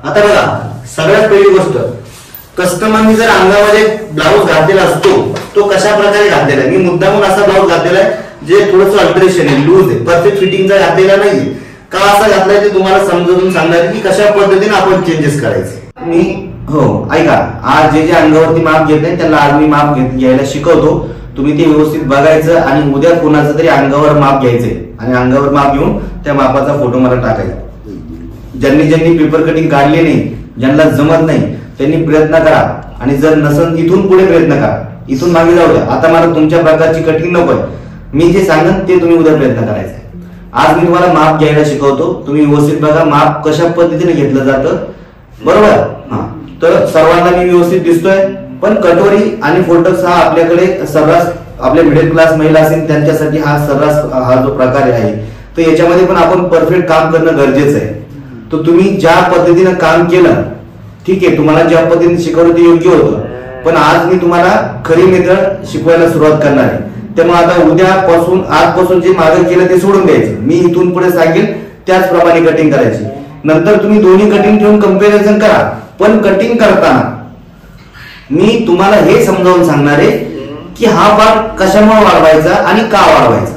आता बघा, सगळ्यात पहिली गोष्ट, कस्टमरनी जर अंगामध्ये ब्लाऊज घातलेला असतो तो कशा प्रकारे घातलेला आहे. मी मुद्दामून असा ब्लाऊज घातलेला आहे जे थोडंसं अल्टरेशन आहे, लूज आहे, परफेक्ट फिटिंगचा घातलेला नाहीये. का असा घातलाय ते तुम्हाला समजून सांगणार की कशा पद्धतीने आपण चेंजेस करायचे. मी ऐका, आज जे अंगावरती माप घेत नाही त्याला आज मी माप घ्यायला शिकवतो. तुम्ही ते व्यवस्थित बघायचं आणि उद्या कोणाचं तरी अंगावर माप घ्यायचंय आणि अंगावर माप घेऊन त्या मापाचा फोटो मला टाकायचा. ज्यांनी पेपर कटिंग काढले नाही, ज्यांना जमत नाही त्यांनी प्रयत्न करा आणि जर नसन इथून पुढे प्रयत्न करा, इथून मागे जाऊ द्या. आता मला तुमच्या प्रकारची कटिंग नकोय, मी जे सांगेन ते तुम्ही उद्या प्रयत्न करायचा. आज मी तुम्हाला माप घ्यायला शिकवतो, तुम्ही व्यवस्थित बघा माप कशा पद्धतीने घेतलं जातं. बरोबर? तर सर्वांना मी व्यवस्थित दिसतोय. पण कटोरी आणि फोल्डर्स हा आपल्याकडे सर्रास आपल्या मिडल क्लास महिला असेल त्यांच्यासाठी हा सर्रास हा जो प्रकार आहे, तर याच्यामध्ये पण आपण परफेक्ट काम करणं गरजेचं आहे. तर तुम्ही ज्या पद्धतीने काम केलं ठीक आहे, तुम्हाला ज्या पद्धतीने शिकवलं ते योग्य होतं, पण आज मी तुम्हाला खरी मेथड शिकवायला सुरुवात करणार आहे. त्यामुळे आता उद्यापासून आजपासून जे मागे केलं ते सोडून द्यायचं. मी इथून पुढे सांगेल त्याचप्रमाणे कटिंग करायची. नंतर तुम्ही दोन्ही कटिंग ठेवून कंपॅरिझन करा. पण कटिंग करताना मी तुम्हाला हे समजावून सांगणार आहे की हा पार्ट कशामुळे वाढवायचा आणि का वाढवायचा.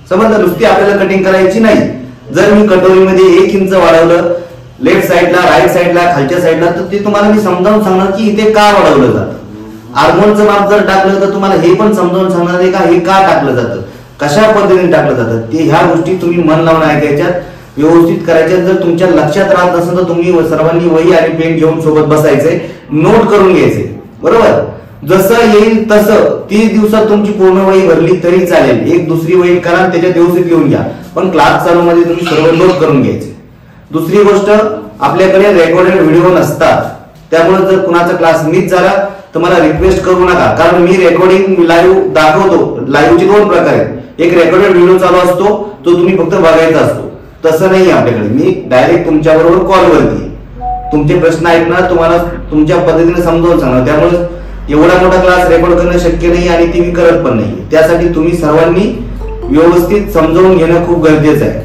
समजलं? नुसती आपल्याला कटिंग करायची नाही. जर मी कटोरीमध्ये 1 इंच वाढवलं लेफ्ट साईडला, राईट साईडला, खालच्या साईडला, तर ते तुम्हाला मी समजावून सांगणार की इथे का वाढवलं जातं. आर्मोलचं माप जर टाकलं तर तुम्हाला हे पण समजावून सांगणार आहे का हे का टाकलं जातं, कशा पद्धतीने टाकलं जातं. ते ह्या गोष्टी तुम्ही मन लावून ऐकायच्या, व्यवस्थित करायच्या. जर तुमच्या लक्षात राहत नसेल तर तुम्ही सर्वांनी वही आणि पेन घेऊन सोबत बसायचे, नोट करून घ्यायचे. बरोबर? जसं येईल तसं 30 दिवसात तुमची पूर्ण वही भरली तरी चालेल. एक दुसरी वही करा, त्याच्यात व्यवस्थित लिहून घ्या. पण क्लास चालू मध्ये तुम्ही सर्व नोट करून घ्यायचे. दुसरी गोष्ट, आपल्याकडे रेकॉर्डेड व्हिडिओ नसतात. त्यामुळे जर कुणाचा क्लास मिस झाला तर मला रिक्वेस्ट करू नका, कारण मी रेकॉर्डिंग लाईव्ह दाखवतो. लाईव्हचे 2 प्रकार आहेत. एक रेकॉर्डेड व्हिडिओ चालू असतो, तो तुम्ही फक्त बघायचा असतो. तसं नाही आपल्याकडे. मी डायरेक्ट तुमच्याबरोबर कॉलवरती तुमचे प्रश्न ऐकणार, तुम्हाला तुमच्या पद्धतीने समजावून सांगणार. त्यामुळे एवढा मोठा क्लास रेकॉर्ड करणं शक्य नाही आणि ती मी करत पण नाही. त्यासाठी तुम्ही सर्वांनी व्यवस्थित समजावून घेणं खूप गरजेचं आहे.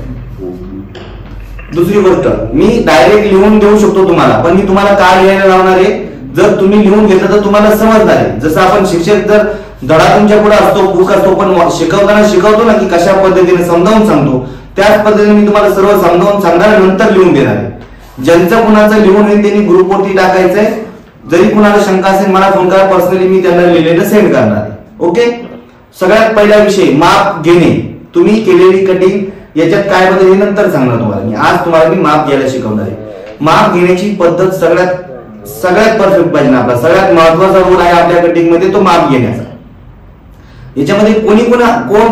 दुसरी गोष्ट, मी डायरेक्ट लिहून देऊ शकतो तुम्हाला, पण मी तुम्हाला काय लिहायला लावणार आहे. जर तुम्ही लिहून घेतलं तर तुम्हाला समजणार आहे. जसं आपण शिक्षक जर धडा तुमच्या पुढे असतो, बुक असतो, पण शिकवताना शिकवतो ना की कशा पद्धतीने समजावून सांगतो, त्याच पद्धतीने मी तुम्हाला सर्व समजावून सांगणार, नंतर लिहून देणार आहे. ज्यांचं कुणाचं लिहून येईल त्यांनी ग्रुपवरती टाकायचंय. जरी कुणाला शंका असेल मला फोन करा, पर्सनली मी त्यांना लिहिलेलं सेंड करणार आहे. ओके? सगळ्यात पहिला विषय माप घेणे. तुम्ही केलेली कटिंग याच्यात काय बदल हे नंतर सांगणार तुम्हाला मी. आज तुम्हाला मी माप घ्यायला शिकवणार आहे. माप घेण्याची पद्धत सगळ्यात परफेक्ट पाहिजे. आपला सगळ्यात महत्वाचा रोल आहे आपल्या कटिंग मध्ये तो माप घेण्याचा. याच्यामध्ये कोण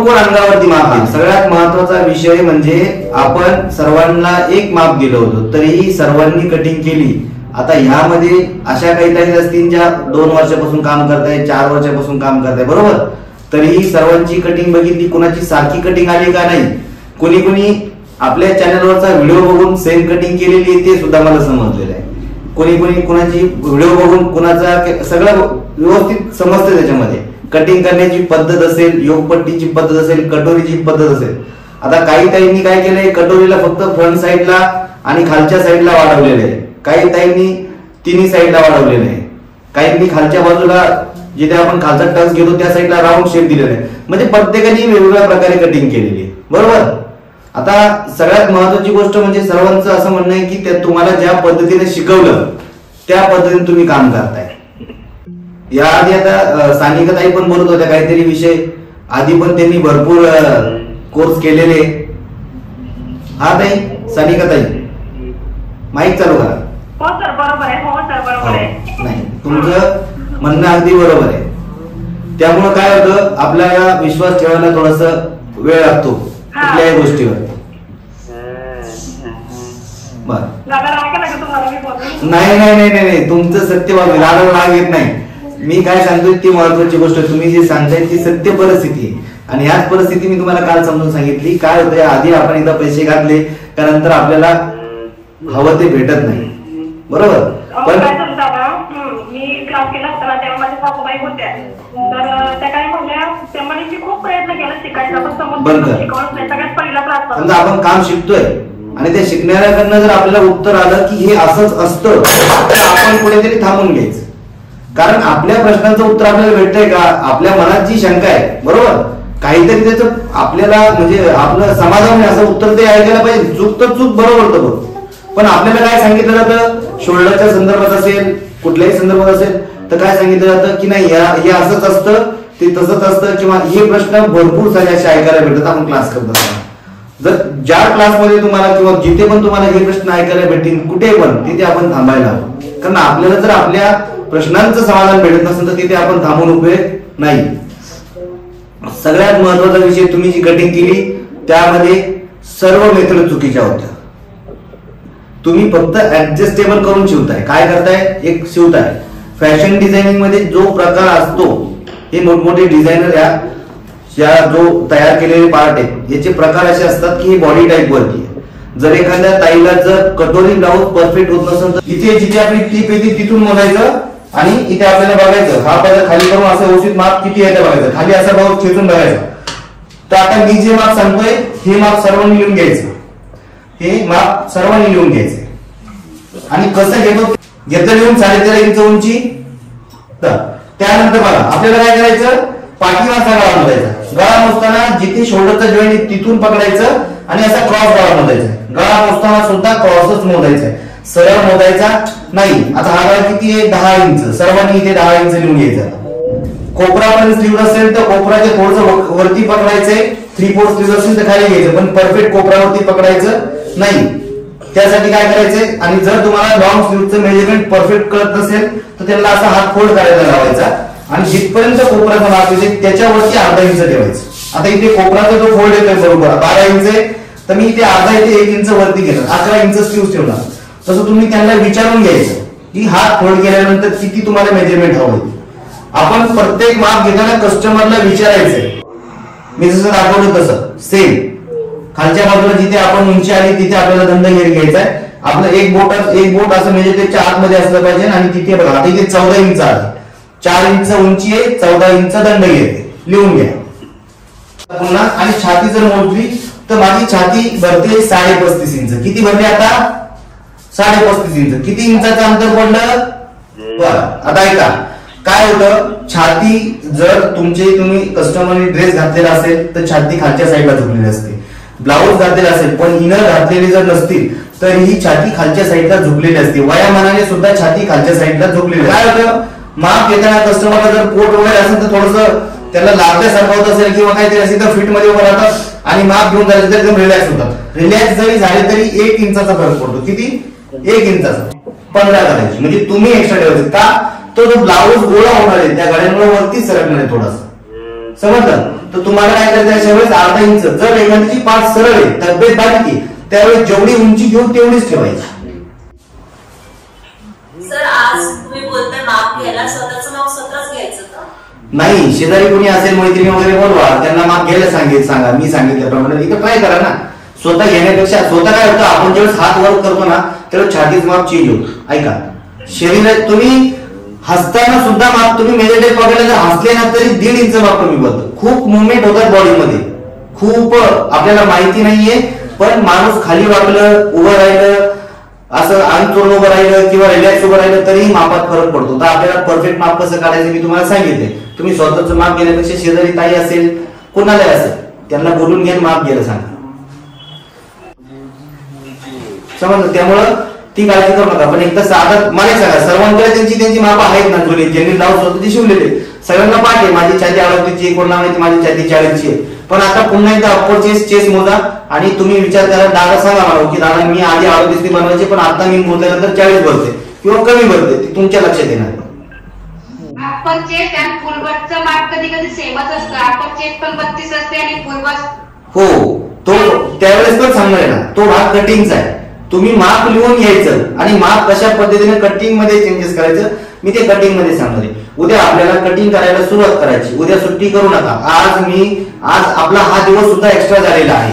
अंगावरती माप घेईल. सगळ्यात महत्वाचा विषय म्हणजे आपण सर्वांना एक माप दिलं होतं, तरीही सर्वांनी कटिंग केली. आता ह्यामध्ये अशा काही असतील ज्या 2 वर्षापासून काम करताय, 4 वर्षापासून काम करताय. बरोबर? तरीही सर्वांची कटिंग बघितली, कुणाची सारखी कटिंग आली का नाही. कोणी आपल्या चॅनलवरचा व्हिडिओ बघून सेम कटिंग केलेली आहे ते सुद्धा मला समजलेलं आहे. कोणी कुणाची व्हिडिओ बघून कुणाचा सगळं व्यवस्थित समजतं. त्याच्यामध्ये कटिंग करण्याची पद्धत असेल, योगपट्टीची पद्धत असेल, कटोरीची पद्धत असेल. आता काही ताईंनी काय केलंय, कटोरीला फक्त फ्रंट साईडला आणि खालच्या साईडला वाढवलेलं आहे. काही ताईंनी तिन्ही साईडला वाढवलेलं आहे. काहींनी खालच्या बाजूला जिथे आपण खालचा टच घेतो त्या साईडला राऊंड शेप दिलेला आहे. म्हणजे प्रत्येकाने वेगवेगळ्या प्रकारे कटिंग केलेली आहे. बरोबर? आता सगळ्यात महत्वाची गोष्ट म्हणजे सर्वांचं असं म्हणणं आहे की तुम्हाला ज्या पद्धतीने शिकवलं त्या पद्धतीने तुम्ही काम करताय. याआधी आता सानिकाताई पण बोलत होत्या काहीतरी विषय, आधी पण त्यांनी भरपूर कोर्स केलेले. हा ताई, सानिकाताई माईक चालू करा. हो सर, बरोबर आहे. हो सर, बरोबर आहे. नाही, तुमचं म्हणणं अगदी बरोबर आहे. त्यामुळे काय होतं, आपल्याला विश्वास ठेवायला थोडासा वेळ लागतो कुठल्याही गोष्टीवर. नाही, तुमचं सत्य बाबी रागाला राग येत नाही. मी काय सांगतोय ती महत्वाची गोष्ट. तुम्ही जे सांगताय ती सत्य परिस्थिती आहे आणि ह्याच परिस्थिती मी तुम्हाला काल समजून सांगितली. काय होतंय, आधी आपण एकदा पैसे घातले त्यानंतर आपल्याला हवं ते भेटत नाही. बरोबर? पण मी क्लास केला असताना तेव्हा माझ्या सासूबाई होत्या, तर त्या काय म्हणल्या, त्यामध्ये मी खूप प्रयत्न केला शिकायचा, पण समोर शिकवत नाही. सगळ्यात पहिला क्लास आपण काम शिकतोय आणि त्या शिकणाऱ्याकडनं जर आपल्याला उत्तर आलं की हे असंच असतं तर आपण कुठेतरी थांबून घ्यायचं. कारण आपल्या प्रश्नाचं उत्तर आपल्याला भेटतंय का, आपल्या मनात जी शंका आहे बरोबर काहीतरी त्याचं आपल्याला म्हणजे आपलं समाधान असं उत्तर ते ऐकायला पाहिजे. चूक तर चूक बरोबर तर बरोबर, पण आपल्याला काय सांगितलं जातं शोल्डरच्या संदर्भात असेल कुठल्याही संदर्भात असेल तर काय सांगितलं जातं की नाही हे असंच असतं ते तसंच असतं किंवा हे प्रश्न भरपूर सारे असे ऐकायला भेटतात आपण क्लास करत असताना. जर ज्या क्लासमध्ये तुम्हाला किंवा जिथे पण तुम्हाला हे प्रश्न ऐकायला भेटतील कुठे पण तिथे आपण थांबायला हवं. कारण आपल्याला जर आपल्या प्रश्नांचं समाधान भेटत नसेल तर तिथे आपण थांबून उपयोग नाही. सगळ्यात महत्वाचा विषय तुम्ही जी कटिंग केली त्यामध्ये सर्व मेथड चुकीच्या होत्या. तुम्ही फक्त ऍडजस्टेबल करून शिवताय. काय करताय एक शिवताय. फॅशन डिझायनिंग मध्ये जो प्रकार असतो हे मोठमोठे डिझायनर या जो तयार केलेले पार्ट आहेत याचे प्रकार असे असतात की हे बॉडी टाईप वरती आहे. जर एखाद्या ताईला जर कटोरी ब्लाऊज परफेक्ट होत नसेल तर इथे जिथे आपली टीप येते तिथून मोजायचं आणि इथे आपल्याला बघायचं हा पहिला खाली करून असं व्यवस्थित माप किती येतं बघायचं. खाली असा भाव खेचून बघायचा. तर आता मी जे माप सांगतोय हे माप सर्वांनी लिहून घ्यायचं. हे माप सर्वांनी लिहून घ्यायचं आणि कसं घेतलं लिहून 13.5 इंच उंची. त्यानंतर बघा आपल्याला काय करायचं पाठीमागचा गळा मोजायचा. गळा मोजताना जिथे शोल्डरचा जॉईंट तिथून पकडायचं आणि असा क्रॉस गळा मोजायचा. गळा मोजताना सुद्धा क्रॉसच मोजायचा आहे सरळ मोजायचा नाही. आता हा गळा किती आहे 10 इंच. सर्वांनी इथे 10 इंच लिहून घ्यायचा. कोपरा पण स्लीव्ह असेल तर कोपराच्या थोडंसं वरती पकडायचंय. 3/4 स्लीव्ह असेल तर खाली घ्यायचं पण परफेक्ट कोपरावरती पकडायचं नाही. त्यासाठी काय करायचंय आणि जर तुम्हाला लॉंग स्लीव्हचं मेजरमेंट परफेक्ट कळत नसेल तर त्याला असा हात फोल्ड करायला लावायचा आणि जिथपर्यंत कोपराचा माप येते त्याच्यावरती अर्धा इंच ठेवायचं. आता इथे कोपराचा जो फोल्ड येतोय बरोबर 12 इंच आहे तर मी इथे अर्धा इथे 1 इंच वरती घेणार 11 इंच स्लीव्ह ठेवणार. तसं तुम्ही त्यांना विचारून घ्यायचं की हात फोल्ड केल्यानंतर किती तुम्हाला मेजरमेंट हवं. आपण प्रत्येक माप घेताना कस्टमरला विचारायचंय. मी जसं दाखवलं तसं सेम खालच्या बाजूला जिथे आपण उंची आली तिथे आपल्याला दंड घ्यायचा आहे. आपलं एक बोट असं म्हणजे त्याच्या आतमध्ये असलं पाहिजे आणि तिथे बघा आता इथे 14 इंच आहे. 4 इंच उंची आहे 14 इंच दंड घेते लिहून घ्या पुन्हा. आणि छाती जर मोजली तर माझी छाती भरते 35.5 इंच. किती भरली आता 35.5 इंच. किती इंचाचं अंतर पडलं बरं. आता ऐका काय होतं छाती जर तुम्ही कस्टमरने ड्रेस घातलेला असेल तर छाती खालच्या साईडला झुकलेली असते. ब्लाऊज घातलेला असेल पण इनर घातलेली जर नसतील तर ही छाती खालच्या साईडला झुकलेली असते. वयामानाने सुद्धा छाती खालच्या साईडला झुकलेली. काय होतं माप घेताना कस्टमरला जर पोट वगैरे असेल तर थोडंसं त्याला लागल्यासारखं होत असेल किंवा काहीतरी असेल तर फिट मध्ये उभं राहतात आणि माप घेऊन जायचं तर एकदम रिलॅक्स होतात. रिलॅक्स जरी झाले तरी 1 इंचाचा फरक पडतो. किती 1 इंचाचा 15 करायची म्हणजे तुम्ही एक्स्ट्रा ठेवायचं का तो जो ब्लाऊज गोळा होणार आहे त्या गाड्यांमुळे वरती सरकणार आहे थोडासा समजलं. तर तुम्हाला काय करायचं अशा वेळेस अर्धा इंच जर एखाद्याची पाठ सरळ आहे तब्येत बारीक आहे त्यावेळेस जेवढी उंची घेऊन तेवढीच ठेवायची. सर आज तुम्ही बोलताय माप घ्यायला स्वतःचं माप स्वतःच घ्यायचं का नाही. शेजारी कोणी असेल मैत्रिणी वगैरे बोलवा त्यांना माप घ्यायला सांगा. मी सांगितल्याप्रमाणे इथं ट्राय करा ना. स्वतः घेण्यापेक्षा स्वतः काय होतं आपण ज्यावेळेस हात वर करतो ना त्यावेळेस छातीचं माप चेंज होतं. ऐका शरीरात तुम्ही हसताना सुद्धा माप तुम्ही मेजरटेप पकडले जर हसले ना तरी 1.5 इंच माप कमी पडतं. खूप मुवमेंट होतात बॉडीमध्ये खूप आपल्याला माहिती नाहीये पण माणूस खाली वाकलं उभं राहिलं असं अंग चोरून उभं राहिलं किंवा रिलॅक्स उभं राहिलं तरीही मापात फरक पडतो. तर आपल्याला परफेक्ट माप कसं काढायचं मी तुम्हाला सांगितले. तुम्ही स्वतःचं माप घेण्यापेक्षा शेजारी ताई असेल कोणालाही असेल त्यांना बोलून घ्या माप घ्यायला सांगा समजलं. त्यामुळं ती काळजी करू नका. पण एकदा साधं मला सांगा सर्वांकडे त्यांची माप आहेत ना जुनी ज्यांनी ब्लाऊज स्वतःची शिवलेले सगळ्यांना पाठ आहे. माझी छाती 38ची कोणाला माहिती माझी छाती 40ची आहे. पण आता पुन्हा एकदा अप्पर चेस्ट मोजा आणि तुम्ही विचार करा दादा सांगा मला की दादा मी आधी 38 बनवायचे पण आता मी मोजल्यानंतर 40 भरते किंवा कमी भरते ती तुमच्या लक्षात येणार. अप्पर चेस्ट आणि फुल बस्टचं माप कधी कधी सेमच असतं. अप्पर चेस्ट पण 32 असते आणि फुल बस्ट हो तो त्यावेळेस पण सांगणार आहे ना तो भाग कटिंगचा आहे. तुम्ही माप लिहून घ्यायचं आणि माप कशा पद्धतीने कटिंग मध्ये चेंजेस करायचं मी ते कटिंग मध्ये सांगणार आहे. उद्या आपल्याला कटिंग करायला सुरुवात करायची. उद्या सुट्टी करू नका. आज आपला हा दिवस सुद्धा एक्स्ट्रा झालेला आहे.